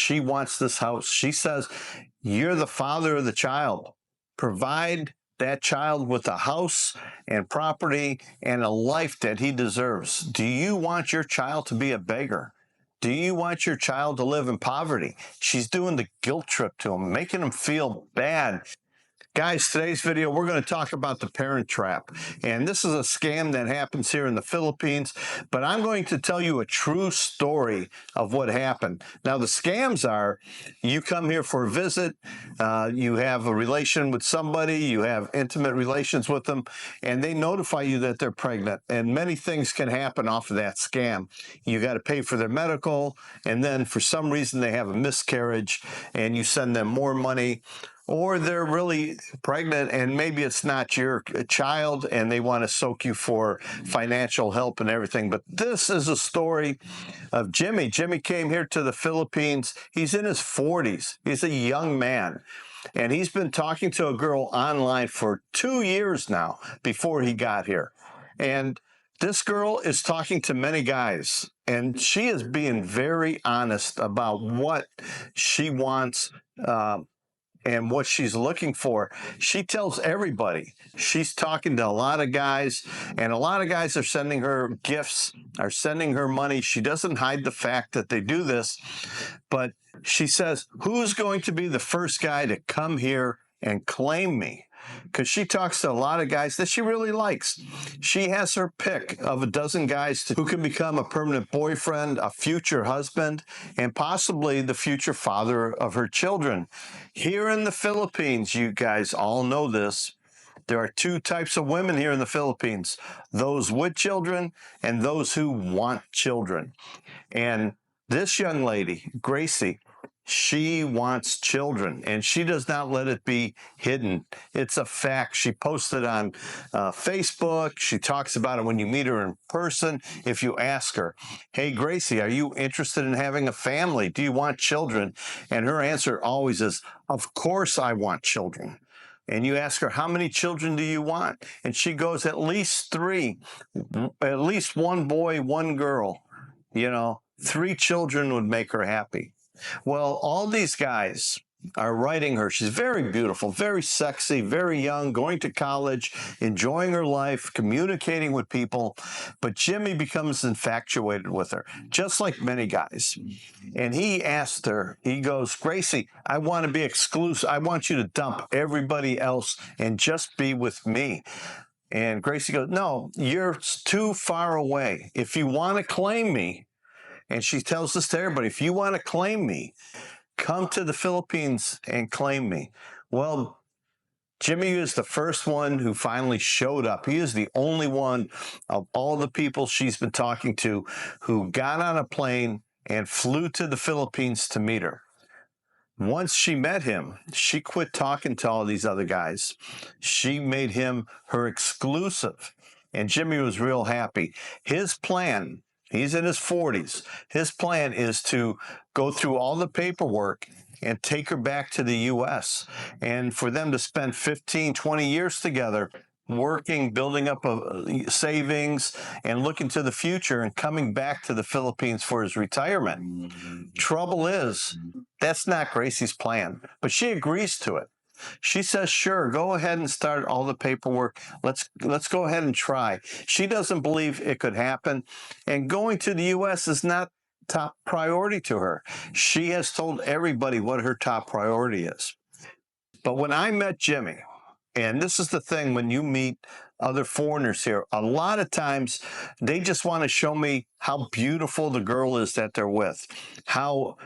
she wants this house. She says, you're the father of the child. Provide that child with a house and property and a life that he deserves. Do you want your child to be a beggar? Do you want your child to live in poverty? She's doing the guilt trip to him, making him feel bad. Guys, today's video, we're going to talk about the parent trap. And this is a scam that happens here in the Philippines, but I'm going to tell you a true story of what happened. Now, the scams are, you come here for a visit, you have a relation with somebody, you have intimate relations with them, and they notify you that they're pregnant. And many things can happen off of that scam. You got to pay for their medical, and then for some reason they have a miscarriage, and you send them more money. Or they're really pregnant and maybe it's not your child and they want to soak you for financial help and everything. But this is a story of Jimmy. Jimmy came here to the Philippines. He's in his 40s. He's a young man. And he's been talking to a girl online for 2 years now before he got here. And this girl is talking to many guys. And she is being very honest about what she wants and what she's looking for. She tells everybody. She's talking to a lot of guys, and a lot of guys are sending her gifts, are sending her money. She doesn't hide the fact that they do this, but she says, who's going to be the first guy to come here and claim me? Because she talks to a lot of guys that she really likes. She has her pick of a dozen guys who can become a permanent boyfriend, a future husband, and possibly the future father of her children. Here in the Philippines, you guys all know this, there are two types of women here in the Philippines, those with children and those who want children. And this young lady, Gracie, she wants children, and she does not let it be hidden. It's a fact. She posted on Facebook. She talks about it when you meet her in person. If you ask her, hey, Gracie, are you interested in having a family? Do you want children? And her answer always is, of course I want children. And you ask her, how many children do you want? And she goes, at least 3, at least 1 boy, 1 girl. You know, 3 children would make her happy. Well, all these guys are writing her. She's very beautiful, very sexy, very young, going to college, enjoying her life, communicating with people. But Jimmy becomes infatuated with her, just like many guys. And he asked her, he goes, Gracie, I want to be exclusive. I want you to dump everybody else and just be with me. And Gracie goes, no, you're too far away. If you want to claim me, and she tells this to everybody, if you want to claim me, come to the Philippines and claim me. Well, Jimmy is the first one who finally showed up. He is the only one of all the people she's been talking to who got on a plane and flew to the Philippines to meet her. Once she met him, she quit talking to all these other guys. She made him her exclusive, and Jimmy was real happy. His plan, he's in his 40s. His plan is to go through all the paperwork and take her back to the U.S. and for them to spend 15, 20 years together working, building up a savings and looking to the future and coming back to the Philippines for his retirement. Trouble is, that's not Gracie's plan, but she agrees to it. She says, sure, go ahead and start all the paperwork. Let's go ahead and try. She doesn't believe it could happen. And going to the U.S. is not top priority to her. She has told everybody what her top priority is. But when I met Jimmy, and this is the thing when you meet other foreigners here, a lot of times they just want to show me how beautiful the girl is that they're with, how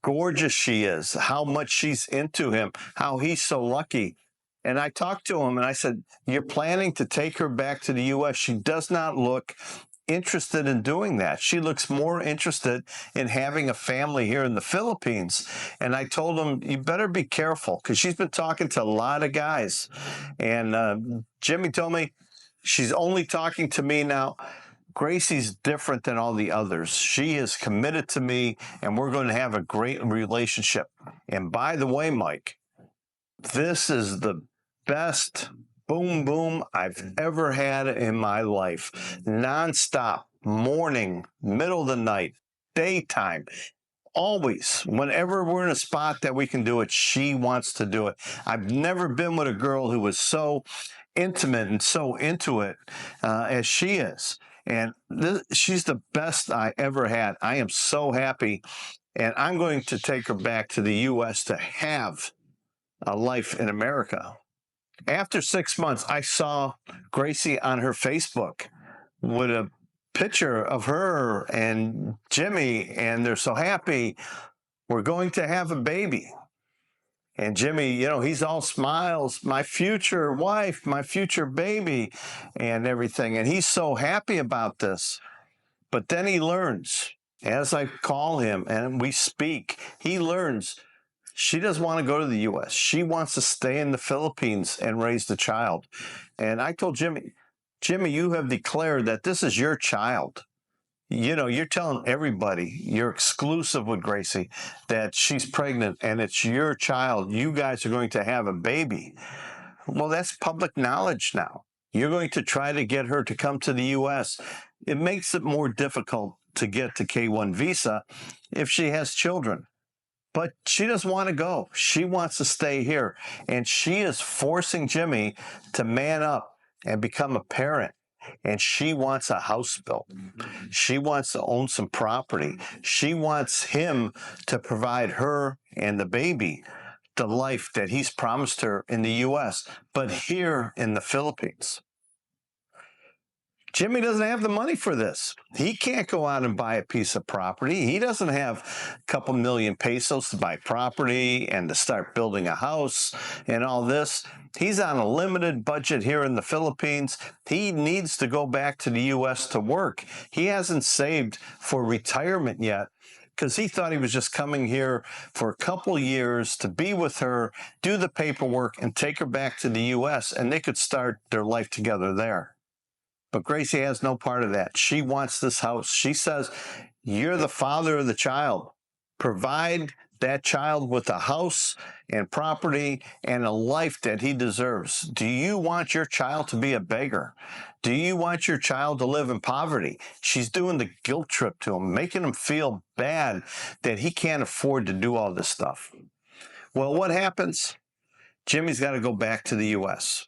gorgeous she is, how much she's into him, how he's so lucky. And I talked to him and I said, you're planning to take her back to the U.S. She does not look interested in doing that. She looks more interested in having a family here in the Philippines. And I told him, you better be careful because she's been talking to a lot of guys. And Jimmy told me she's only talking to me now. Gracie's different than all the others. She is committed to me, and we're going to have a great relationship. And by the way, Mike, this is the best boom boom I've ever had in my life. Nonstop, morning, middle of the night, daytime. Always, whenever we're in a spot that we can do it, she wants to do it. I've never been with a girl who was so intimate and so into it as she is. And she's the best I ever had. I am so happy. And I'm going to take her back to the U.S. to have a life in America. After 6 months, I saw Gracie on her Facebook with a picture of her and Jimmy, and they're so happy. We're going to have a baby. And Jimmy, you know, he's all smiles, my future wife, my future baby, and everything. And he's so happy about this. But then he learns, as I call him and we speak, he learns she doesn't want to go to the U.S. She wants to stay in the Philippines and raise the child. And I told Jimmy, you have declared that this is your child. You know, you're telling everybody, you're exclusive with Gracie, that she's pregnant and it's your child. You guys are going to have a baby. Well, that's public knowledge now. You're going to try to get her to come to the U.S. It makes it more difficult to get the K-1 visa if she has children. But she doesn't want to go. She wants to stay here. And she is forcing Jimmy to man up and become a parent. And she wants a house built. She wants to own some property. She wants him to provide her and the baby the life that he's promised her in the U.S., but here in the Philippines. Jimmy doesn't have the money for this. He can't go out and buy a piece of property. He doesn't have a couple million pesos to buy property and to start building a house and all this. He's on a limited budget here in the Philippines. He needs to go back to the U.S. to work. He hasn't saved for retirement yet because he thought he was just coming here for a couple years to be with her, do the paperwork, and take her back to the U.S., and they could start their life together there. But Gracie has no part of that. She wants this house. She says, you're the father of the child. Provide that child with a house and property and a life that he deserves. Do you want your child to be a beggar? Do you want your child to live in poverty? She's doing the guilt trip to him, making him feel bad that he can't afford to do all this stuff. Well, what happens? Jimmy's got to go back to the U.S.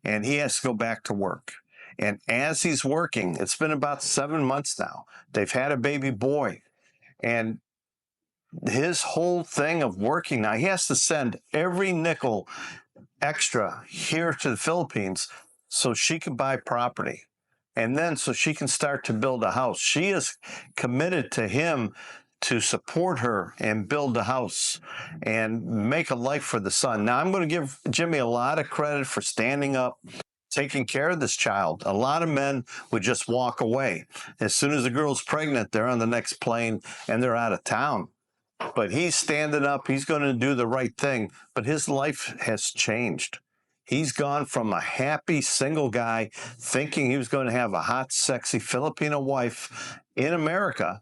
and he has to go back to work. And as he's working, it's been about 7 months now, they've had a baby boy. And his whole thing of working now, he has to send every nickel extra here to the Philippines so she can buy property. And then so she can start to build a house. She is committed to him to support her and build a house and make a life for the son. Now, I'm going to give Jimmy a lot of credit for standing up, taking care of this child. A lot of men would just walk away. As soon as the girl's pregnant, they're on the next plane and they're out of town. But he's standing up. He's going to do the right thing. But his life has changed. He's gone from a happy single guy thinking he was going to have a hot, sexy Filipino wife in America.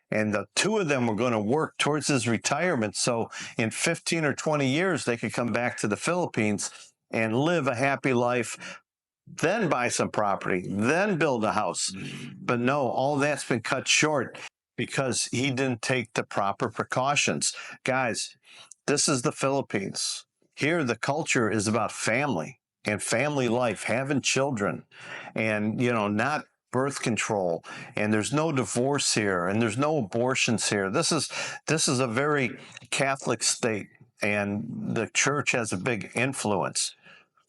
And the two of them were going to work towards his retirement. So in 15 or 20 years, they could come back to the Philippines and live a happy life, then buy some property, then build a house. But no, all that's been cut short because he didn't take the proper precautions. Guys, this is the Philippines. Here, the culture is about family and family life, having children, and, you know, not birth control, and there's no divorce here, and there's no abortions here. This is a very Catholic state, and the church has a big influence.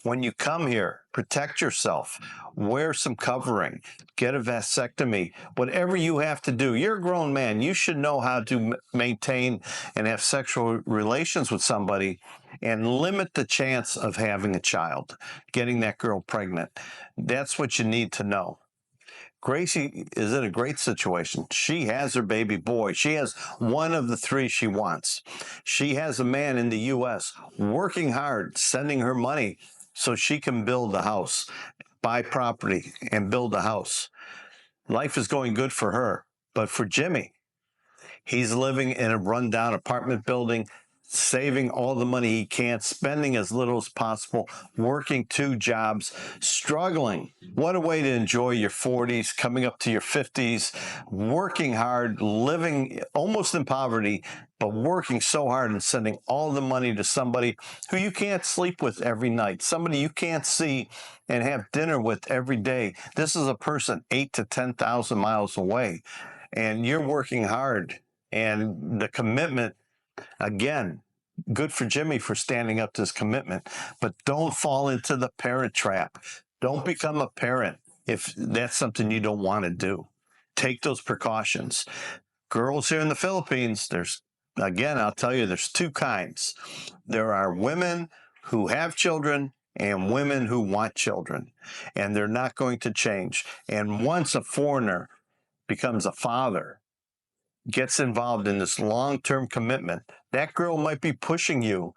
When you come here, protect yourself, wear some covering, get a vasectomy, whatever you have to do. You're a grown man. You should know how to maintain and have sexual relations with somebody and limit the chance of having a child, getting that girl pregnant. That's what you need to know. Gracie is in a great situation. She has her baby boy. She has one of the three she wants. She has a man in the U.S. working hard, sending her money so she can build a house, buy property, and build a house. Life is going good for her. But for Jimmy, he's living in a rundown apartment building, saving all the money he can, spending as little as possible, working 2 jobs, struggling. What a way to enjoy your 40s, coming up to your 50s, working hard, living almost in poverty, but working so hard and sending all the money to somebody who you can't sleep with every night, somebody you can't see and have dinner with every day. This is a person 8,000 to 10,000 miles away, and you're working hard. And the commitment, again, good for Jimmy for standing up to his commitment, but don't fall into the parent trap. Don't become a parent if that's something you don't want to do. Take those precautions. Girls here in the Philippines, again, I'll tell you, there's 2 kinds. There are women who have children and women who want children, and they're not going to change. And once a foreigner becomes a father, gets involved in this long-term commitment, that girl might be pushing you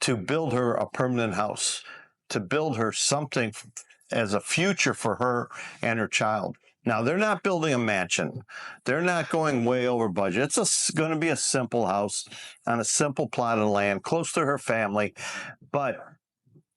to build her a permanent house, to build her something as a future for her and her child. Now, they're not building a mansion. They're not going way over budget. It's going to be a simple house on a simple plot of land close to her family, but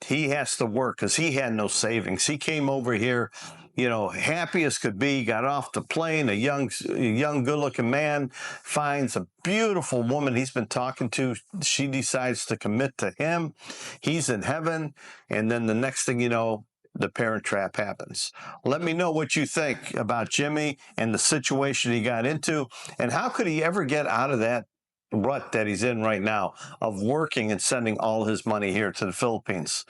he has to work because he had no savings. He came over here, happy as could be, got off the plane, a young, good-looking man finds a beautiful woman he's been talking to. She decides to commit to him. He's in heaven. And then the next thing you know, the parent trap happens. Let me know what you think about Jimmy and the situation he got into, and how could he ever get out of that rut that he's in right now of working and sending all his money here to the Philippines.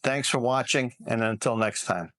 Thanks for watching, and until next time.